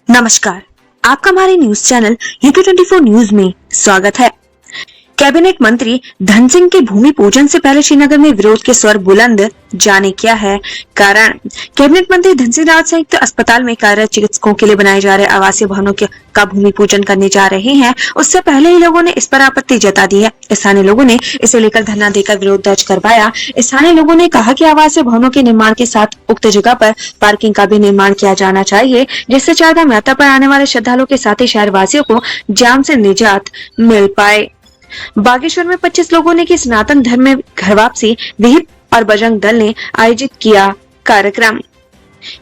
नमस्कार, आपका हमारे न्यूज चैनल UK24 न्यूज में स्वागत है। कैबिनेट मंत्री धन सिंह के भूमि पूजन से पहले श्रीनगर में विरोध के स्वर बुलंद, जाने क्या है कारण। कैबिनेट मंत्री धन सिंह रावत संयुक्त अस्पताल में कार्यरत चिकित्सकों के लिए बनाए जा रहे आवासीय भवनों का भूमि पूजन करने जा रहे हैं। उससे पहले ही लोगों ने इस पर आपत्ति जता दी है। स्थानीय लोगों ने इसे लेकर धरना देकर विरोध दर्ज करवाया। स्थानीय लोगों ने कहा कि आवासीय भवनों के निर्माण के साथ उक्त जगह पर पार्किंग का भी निर्माण किया जाना चाहिए, जिससे चारधाम यात्रा पर आने वाले श्रद्धालुओं के साथ ही शहरवासियों को जाम से निजात मिल पाए। बागेश्वर में 25 लोगों ने की सनातन धर्म में घर वापसी। विहिप और बजरंग दल ने आयोजित किया कार्यक्रम।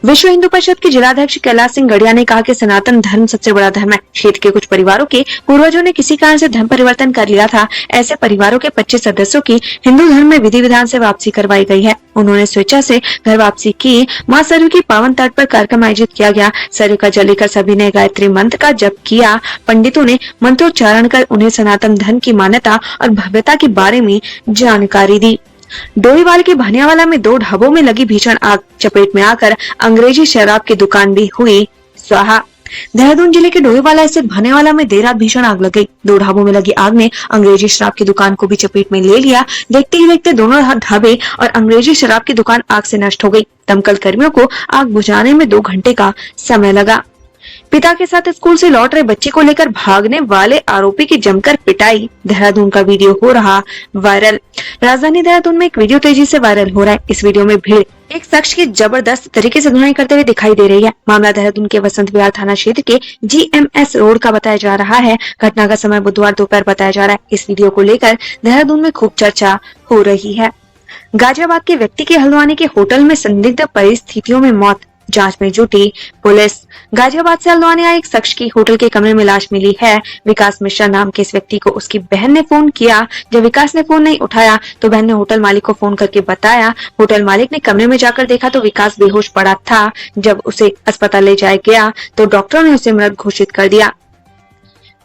विश्व हिंदू परिषद के जिलाध्यक्ष कैलाश सिंह गढ़िया ने कहा कि सनातन धर्म सबसे बड़ा धर्म है। क्षेत्र के कुछ परिवारों के पूर्वजों ने किसी कारण से धर्म परिवर्तन कर लिया था। ऐसे परिवारों के 25 सदस्यों की हिंदू धर्म में विधि विधान से वापसी करवाई गई है। उन्होंने स्वेच्छा से घर वापसी की। मां सरयू की पावन तट पर कार्यक्रम आयोजित किया गया। सरयू का जल लेकर सभी ने गायत्री मंत्र का जप किया। पंडितों ने मंत्रोच्चारण कर उन्हें सनातन धर्म की मान्यता और भव्यता के बारे में जानकारी दी। डोईवाल के भानियावाला में 2 ढाबों में लगी भीषण आग, चपेट में आकर अंग्रेजी शराब की दुकान भी हुई स्वाहा। देहरादून जिले के डोईवाला स्थित भानियावाला में देर रात भीषण आग लग गई। 2 ढाबों में लगी आग ने अंग्रेजी शराब की दुकान को भी चपेट में ले लिया। देखते ही देखते दोनों ढाबे और अंग्रेजी शराब की दुकान आग से नष्ट हो गई। दमकल कर्मियों को आग बुझाने में 2 घंटे का समय लगा। पिता के साथ स्कूल से लौट रहे बच्चे को लेकर भागने वाले आरोपी की जमकर पिटाई। देहरादून का वीडियो हो रहा वायरल। राजधानी देहरादून में एक वीडियो तेजी से वायरल हो रहा है। इस वीडियो में भीड़ एक शख्स की जबरदस्त तरीके से धुनाई करते हुए दिखाई दे रही है। मामला देहरादून के वसंत विहार थाना क्षेत्र के GMS रोड का बताया जा रहा है। घटना का समय बुधवार दोपहर बताया जा रहा है। इस वीडियो को लेकर देहरादून में खूब चर्चा हो रही है। गाजियाबाद के व्यक्ति के हल्द्वानी के होटल में संदिग्ध परिस्थितियों में मौत, जांच में जुटी पुलिस। गाजियाबाद से हल्द्वानी आए एक शख्स की होटल के कमरे में लाश मिली है। विकास मिश्रा नाम के इस व्यक्ति को उसकी बहन ने फोन किया। जब विकास ने फोन नहीं उठाया तो बहन ने होटल मालिक को फोन करके बताया। होटल मालिक ने कमरे में जाकर देखा तो विकास बेहोश पड़ा था। जब उसे अस्पताल ले जाया गया तो डॉक्टरों ने उसे मृत घोषित कर दिया।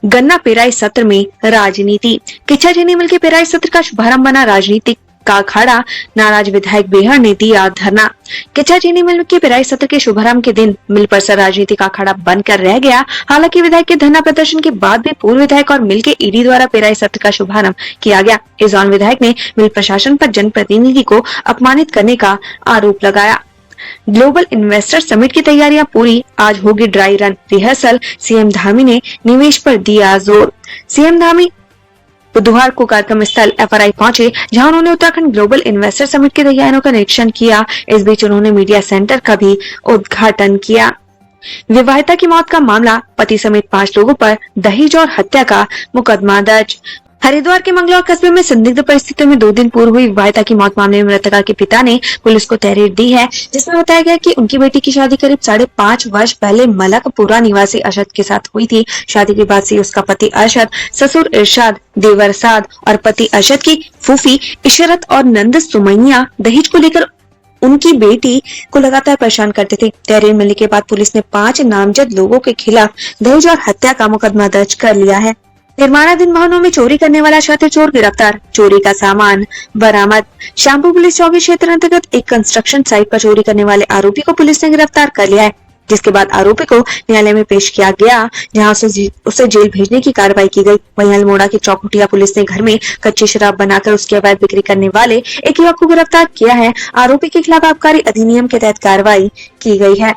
गन्ना पेराई सत्र में राजनीति। किच्छा चीनी मिल के पेराई सत्र का शुभारंभ बना राजनीतिक का अखाड़ा। नाराज विधायक बेहर ने दिया धरना। किच्छा चीनी मिल के पेराई सत्र के शुभारंभ के दिन मिल परिसर राजनीति का अखाड़ा बनकर रह गया। हालांकि विधायक के धरना प्रदर्शन के बाद भी पूर्व विधायक और मिल के ईडी द्वारा पेराई सत्र का शुभारंभ किया गया। इस दौरान विधायक ने मिल प्रशासन पर जनप्रतिनिधि को अपमानित करने का आरोप लगाया। ग्लोबल इन्वेस्टर समिट की तैयारियां पूरी, आज होगी dry run rehearsal. CM Dhami ने निवेश पर दिया जोर। सीएम धामी बुधवार को कार्यक्रम स्थल FRI पहुंचे, जहां उन्होंने उत्तराखंड ग्लोबल इन्वेस्टर समिट की तैयारियों का निरीक्षण किया। इस बीच उन्होंने मीडिया सेंटर का भी उद्घाटन किया। विवाहिता की मौत का मामला, पति समेत 5 लोगों पर दहेज और हत्या का मुकदमा दर्ज। हरिद्वार के मंगलौर कस्बे में संदिग्ध परिस्थितियों में 2 दिन पूर्व हुई विवाहिता की मौत मामले में मृतका के पिता ने पुलिस को तहरीर दी है, जिसमें बताया गया कि उनकी बेटी की शादी करीब 5.5 वर्ष पहले मलकपुरा निवासी अरशद के साथ हुई थी। शादी के बाद से उसका पति अरशद, ससुर इरशाद, देवर साद और पति अरशद की फूफी इशरत और नंद सुमैया दहेज को लेकर उनकी बेटी को लगातार परेशान करते थे। तहरीर मिलने के बाद पुलिस ने 5 नामजद लोगों के खिलाफ दहेज और हत्या का मुकदमा दर्ज कर लिया है। निर्माणाधीन भवनों में चोरी करने वाला शातिर चोर गिरफ्तार, चोरी का सामान बरामद। श्यामपुर पुलिस चौकी क्षेत्र अंतर्गत एक कंस्ट्रक्शन साइट पर चोरी करने वाले आरोपी को पुलिस ने गिरफ्तार कर लिया है, जिसके बाद आरोपी को न्यायालय में पेश किया गया, जहां उसे जेल भेजने की कार्रवाई की गई। वहीं अल्मोड़ा की चौखुटिया पुलिस ने घर में कच्ची शराब बनाकर उसकी अवैध बिक्री करने वाले एक युवक को गिरफ्तार किया है। आरोपी के खिलाफ आबकारी अधिनियम के तहत कार्रवाई की गई है।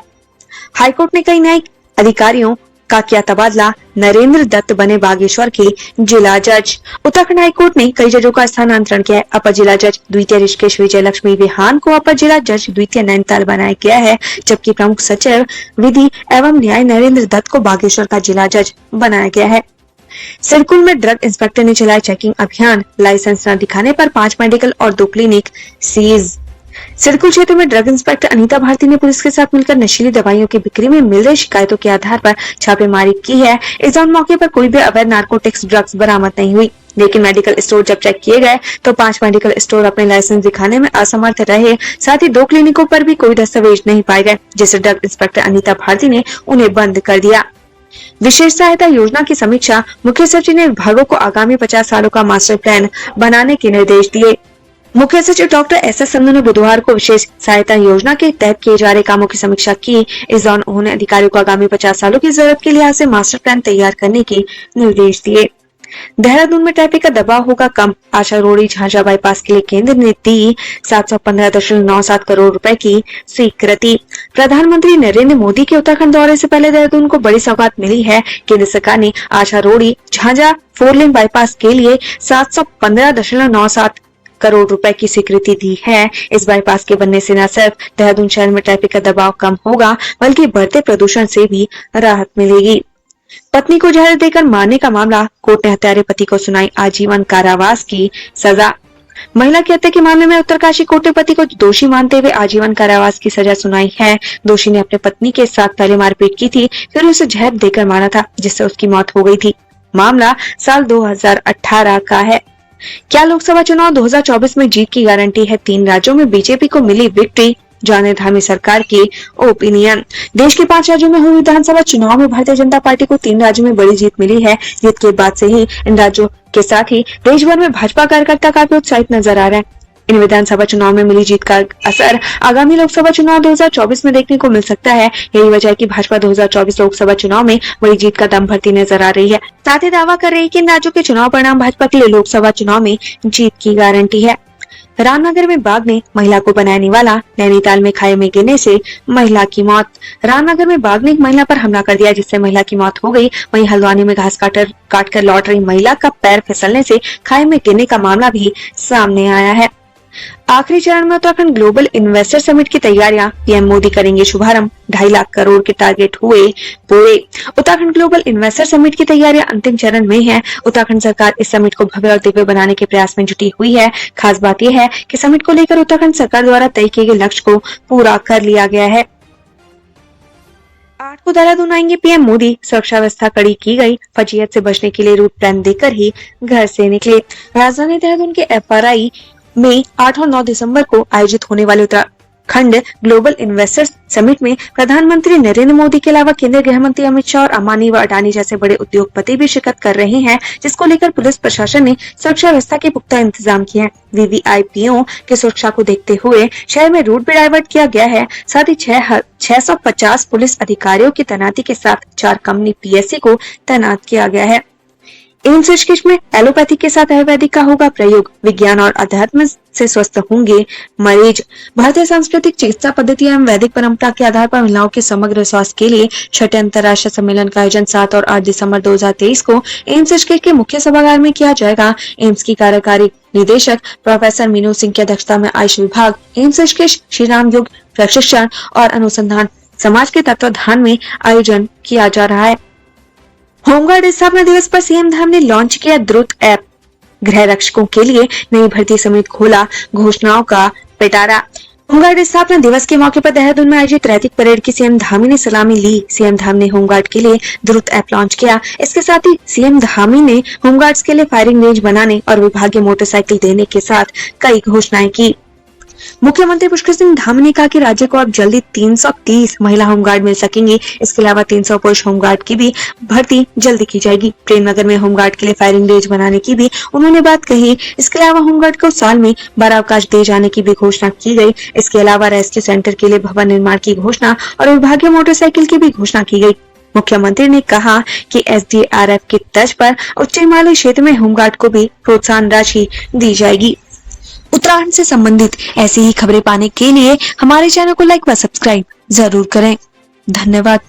हाईकोर्ट ने कई न्यायिक अधिकारियों का किया तबादला, नरेंद्र दत्त बने बागेश्वर के जिला जज। उत्तराखंड हाईकोर्ट ने कई जजों का स्थानांतरण किया है। अपर जिला जज द्वितीय ऋषिकेश विजय लक्ष्मी विहान को अपर जिला जज द्वितीय नैनीताल बनाया गया है, जबकि प्रमुख सचिव विधि एवं न्याय नरेंद्र दत्त को बागेश्वर का जिला जज बनाया गया है। सिरकुल में ड्रग इंस्पेक्टर ने चलाया चेकिंग अभियान, लाइसेंस न दिखाने पर 5 मेडिकल और 2 क्लिनिक सीज। सिरकुल क्षेत्र में ड्रग इंस्पेक्टर अनीता भारती ने पुलिस के साथ मिलकर नशीली दवाइयों की बिक्री में मिल रही शिकायतों के आधार पर छापेमारी की है। इस दौरान मौके पर कोई भी अवैध नार्कोटिक्स ड्रग्स बरामद नहीं हुई, लेकिन मेडिकल स्टोर जब चेक किए गए तो 5 मेडिकल स्टोर अपने लाइसेंस दिखाने में असमर्थ रहे। साथ ही 2 क्लिनिकों पर भी कोई दस्तावेज नहीं पाए गए, जिससे ड्रग इंस्पेक्टर अनीता भारती ने उन्हें बंद कर दिया। विशेष सहायता योजना की समीक्षा, मुख्य सचिव ने विभागों को आगामी 50 सालों का मास्टर प्लान बनाने के निर्देश दिए। मुख्य सचिव डॉक्टर एस संधू ने बुधवार को विशेष सहायता योजना के तहत किए जा रहे कामों की समीक्षा की। इस दौरान उन्होंने अधिकारियों को आगामी 50 सालों की जरूरत के लिहाज से मास्टर प्लान तैयार करने के निर्देश दिए। देहरादून में ट्रैफिक का दबाव होगा कम, आशा रोड़ी झांझा बाईपास के लिए केंद्र ने दी 715.97 करोड़ रुपए की स्वीकृति। प्रधानमंत्री नरेंद्र मोदी के उत्तराखंड दौरे से पहले देहरादून को बड़ी सौगात मिली है। केंद्र सरकार ने आशा रोड़ी झांझा 4 लेन बाईपास के लिए 715.97 करोड़ रुपए की स्वीकृति दी है। इस बाईपास के बनने से न सिर्फ देहरादून शहर में ट्रैफिक का दबाव कम होगा, बल्कि बढ़ते प्रदूषण से भी राहत मिलेगी। पत्नी को जहर देकर मारने का मामला, कोर्ट ने हत्यारे पति को सुनाई आजीवन कारावास की सजा। महिला की हत्या के मामले में उत्तरकाशी कोर्ट ने पति को दोषी मानते हुए आजीवन कारावास की सजा सुनाई है। दोषी ने अपने पत्नी के साथ पहले मारपीट की थी, फिर उसे जहर देकर मारा था, जिससे उसकी मौत हो गई थी। मामला साल 2018 का है। क्या लोकसभा चुनाव 2024 में जीत की गारंटी है? 3 राज्यों में बीजेपी को मिली विक्ट्री, जाने धामी सरकार की ओपिनियन। देश के 5 राज्यों में हुए विधानसभा चुनाव में भारतीय जनता पार्टी को 3 राज्यों में बड़ी जीत मिली है। जीत के बाद से ही इन राज्यों के साथ ही देश भर में भाजपा कार्यकर्ता काफी उत्साहित नजर आ रहे हैं। इन विधानसभा चुनाव में मिली जीत का असर आगामी लोकसभा चुनाव 2024 में देखने को मिल सकता है। यही वजह है कि भाजपा 2024 लोकसभा चुनाव में बड़ी जीत का दम भरती नजर आ रही है। साथ ही दावा कर रही है कि इन राज्यों के चुनाव परिणाम भाजपा के लिए लोकसभा चुनाव में जीत की गारंटी है। रामनगर में बाघ ने महिला को बनाया निवाला, नैनीताल में खाई में गिरने से महिला की मौत। रामनगर में बाघ ने एक महिला पर हमला कर दिया, जिससे महिला की मौत हो गई। वहीं हल्द्वानी में घास काटकर लौट रही महिला का पैर फिसलने से खाई में गिरने का मामला भी सामने आया है। आखिरी चरण में उत्तराखंड ग्लोबल इन्वेस्टर समिट की तैयारियां, पीएम मोदी करेंगे शुभारंभ। 2.5 लाख करोड़ के टारगेट हुए पूरे। उत्तराखंड ग्लोबल इन्वेस्टर समिट की तैयारियां अंतिम चरण में है। उत्तराखंड सरकार इस समिट को भव्य और दिव्य बनाने के प्रयास में जुटी हुई है। खास बात यह है कि समिट को लेकर उत्तराखंड सरकार द्वारा तय किए गए लक्ष्य को पूरा कर लिया गया है। 8 को देहरादून आएंगे पीएम मोदी, सुरक्षा व्यवस्था कड़ी की गई। फजीयत से बचने के लिए रूट प्लान देकर ही घर से निकले। राजधानी देहरादून के FRI में 8 और 9 दिसंबर को आयोजित होने वाले उत्तराखंड ग्लोबल इन्वेस्टर्स समिट में प्रधानमंत्री नरेंद्र मोदी के अलावा केंद्रीय गृह मंत्री अमित शाह और अंबानी व अडानी जैसे बड़े उद्योगपति भी शिरकत कर रहे हैं, जिसको लेकर पुलिस प्रशासन ने सुरक्षा व्यवस्था के पुख्ता इंतजाम किए हैं। VVIPओं की सुरक्षा को देखते हुए शहर में रूट भी डाइवर्ट किया गया है। साथ ही 650 पुलिस अधिकारियों की तैनाती के साथ 4 कंपनी PSC को तैनात किया गया है। एम्स ऋषिकेश में एलोपैथी के साथ आयुर्वेदिक का होगा प्रयोग। विज्ञान और अध्यात्म से स्वस्थ होंगे मरीज। भारतीय सांस्कृतिक चिकित्सा पद्धति एवं वैदिक परंपरा के आधार पर महिलाओं के समग्र स्वास्थ्य के लिए 6ठे अंतर्राष्ट्रीय सम्मेलन का आयोजन 7 और 8 दिसंबर 2023 को एम्स ऋषिकेश के मुख्य सभागार में किया जाएगा। एम्स की कार्यकारी निदेशक प्रोफेसर मीनू सिंह की अध्यक्षता में आयुष विभाग, एम्स ऋषिकेश, श्री राम योग प्रशिक्षण और अनुसंधान समाज के तत्वाधान में आयोजन किया जा रहा है। होमगार्ड स्थापना दिवस पर सीएम धाम ने लॉन्च किया द्रुत ऐप। गृह रक्षकों के लिए नई भर्ती समेत खोला घोषणाओं का पिटारा। होमगार्ड स्थापना दिवस के मौके पर देहरादून में आयोजित रैतिक परेड की सीएम धामी ने सलामी ली। सीएम धाम ने होमगार्ड के लिए द्रुत ऐप लॉन्च किया। इसके साथ ही सीएम धामी ने होमगार्ड्स के लिए फायरिंग रेंज बनाने और विभागीय मोटरसाइकिल देने के साथ कई घोषणाएं की। मुख्यमंत्री पुष्कर सिंह धामी ने कहा कि राज्य को अब जल्दी 330 महिला होमगार्ड मिल सकेंगे। इसके अलावा 300 पुरुष होमगार्ड की भी भर्ती जल्दी की जाएगी। प्रेम नगर में होमगार्ड के लिए फायरिंग रेंज बनाने की भी उन्होंने बात कही। इसके अलावा होमगार्ड को साल में 12 अवकाश दिए जाने की भी घोषणा की गई। इसके अलावा रेस्क्यू सेंटर के लिए भवन निर्माण की घोषणा और विभागीय मोटरसाइकिल की भी घोषणा की गई। मुख्यमंत्री ने कहा कि SDRF की तर्ज पर उच्च हिमालय क्षेत्र में होमगार्ड को भी प्रोत्साहन राशि दी जाएगी। उत्तराखंड से संबंधित ऐसी ही खबरें पाने के लिए हमारे चैनल को लाइक व सब्सक्राइब जरूर करें। धन्यवाद।